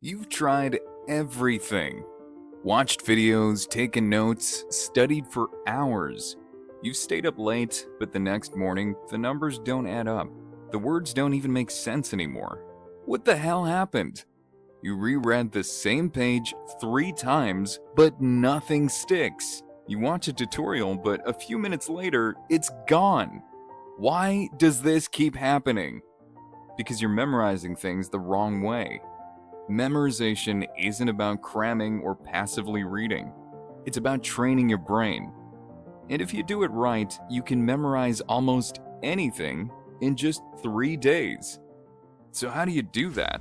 You've tried everything. Watched videos, taken notes, studied for hours. You've stayed up late, but the next morning, the numbers don't add up. The words don't even make sense anymore. What the hell happened? You reread the same page 3 times, but nothing sticks. You watch a tutorial, but a few minutes later, it's gone. Why does this keep happening? Because you're memorizing things the wrong way. Memorization isn't about cramming or passively reading. It's about training your brain. And if you do it right, you can memorize almost anything in just 3 days. So how do you do that?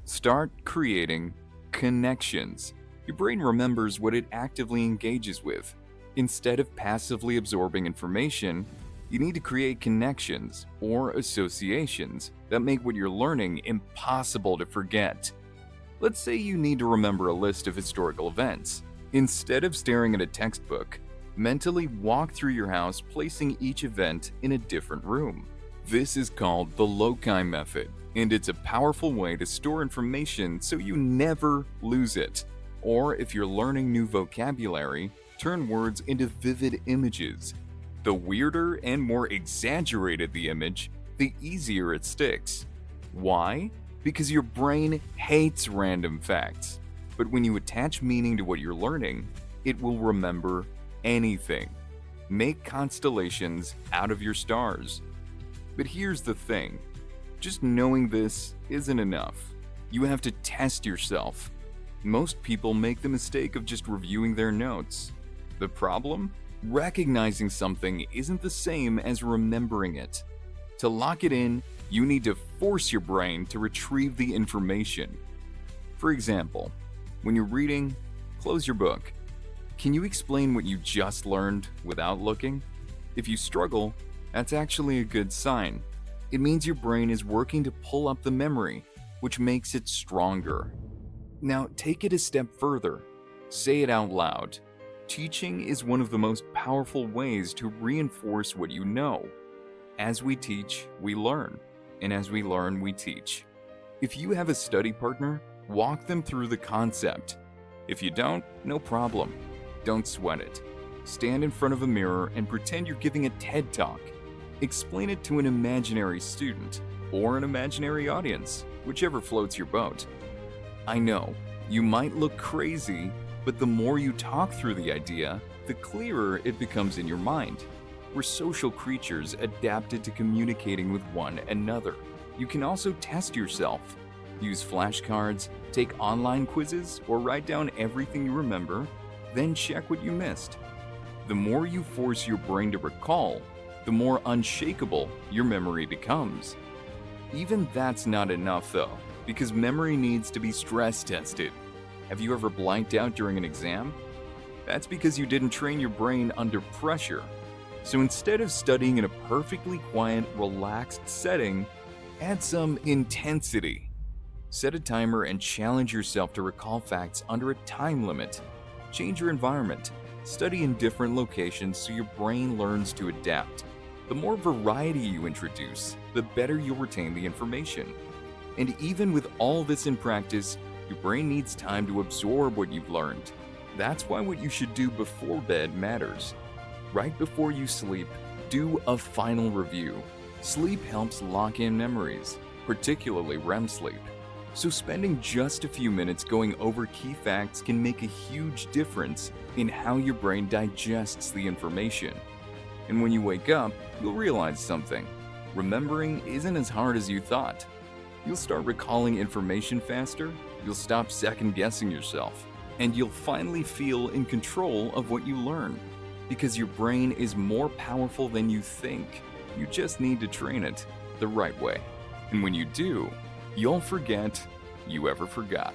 Start creating connections. Your brain remembers what it actively engages with. Instead of passively absorbing information, you need to create connections or associations that make what you're learning impossible to forget. Let's say you need to remember a list of historical events. Instead of staring at a textbook, mentally walk through your house, placing each event in a different room. This is called the loci method, and it's a powerful way to store information so you never lose it. Or if you're learning new vocabulary, turn words into vivid images. The weirder and more exaggerated the image, the easier it sticks. Why? Because your brain hates random facts. But when you attach meaning to what you're learning, it will remember anything. Make constellations out of your stars. But here's the thing. Just knowing this isn't enough. You have to test yourself. Most people make the mistake of just reviewing their notes. The problem? Recognizing something isn't the same as remembering it. To lock it in, you need to force your brain to retrieve the information. For example, when you're reading, close your book. Can you explain what you just learned without looking? If you struggle, that's actually a good sign. It means your brain is working to pull up the memory, which makes it stronger. Now take it a step further. Say it out loud. Teaching is one of the most powerful ways to reinforce what you know. As we teach, we learn. And as we learn, we teach. If you have a study partner, walk them through the concept. If you don't, no problem. Don't sweat it. Stand in front of a mirror and pretend you're giving a TED Talk. Explain it to an imaginary student or an imaginary audience, whichever floats your boat. I know, you might look crazy, but the more you talk through the idea, the clearer it becomes in your mind. We're social creatures adapted to communicating with one another. You can also test yourself. Use flashcards, take online quizzes, or write down everything you remember, then check what you missed. The more you force your brain to recall, the more unshakable your memory becomes. Even that's not enough though, because memory needs to be stress tested. Have you ever blanked out during an exam? That's because you didn't train your brain under pressure. So instead of studying in a perfectly quiet, relaxed setting, add some intensity. Set a timer and challenge yourself to recall facts under a time limit. Change your environment. Study in different locations so your brain learns to adapt. The more variety you introduce, the better you'll retain the information. And even with all this in practice, your brain needs time to absorb what you've learned. That's why what you should do before bed matters. Right before you sleep, do a final review. Sleep helps lock in memories, particularly REM sleep. So spending just a few minutes going over key facts can make a huge difference in how your brain digests the information. And when you wake up, you'll realize something. Remembering isn't as hard as you thought. You'll start recalling information faster, you'll stop second-guessing yourself, and you'll finally feel in control of what you learn. Because your brain is more powerful than you think. You just need to train it the right way. And when you do, you'll forget you ever forgot.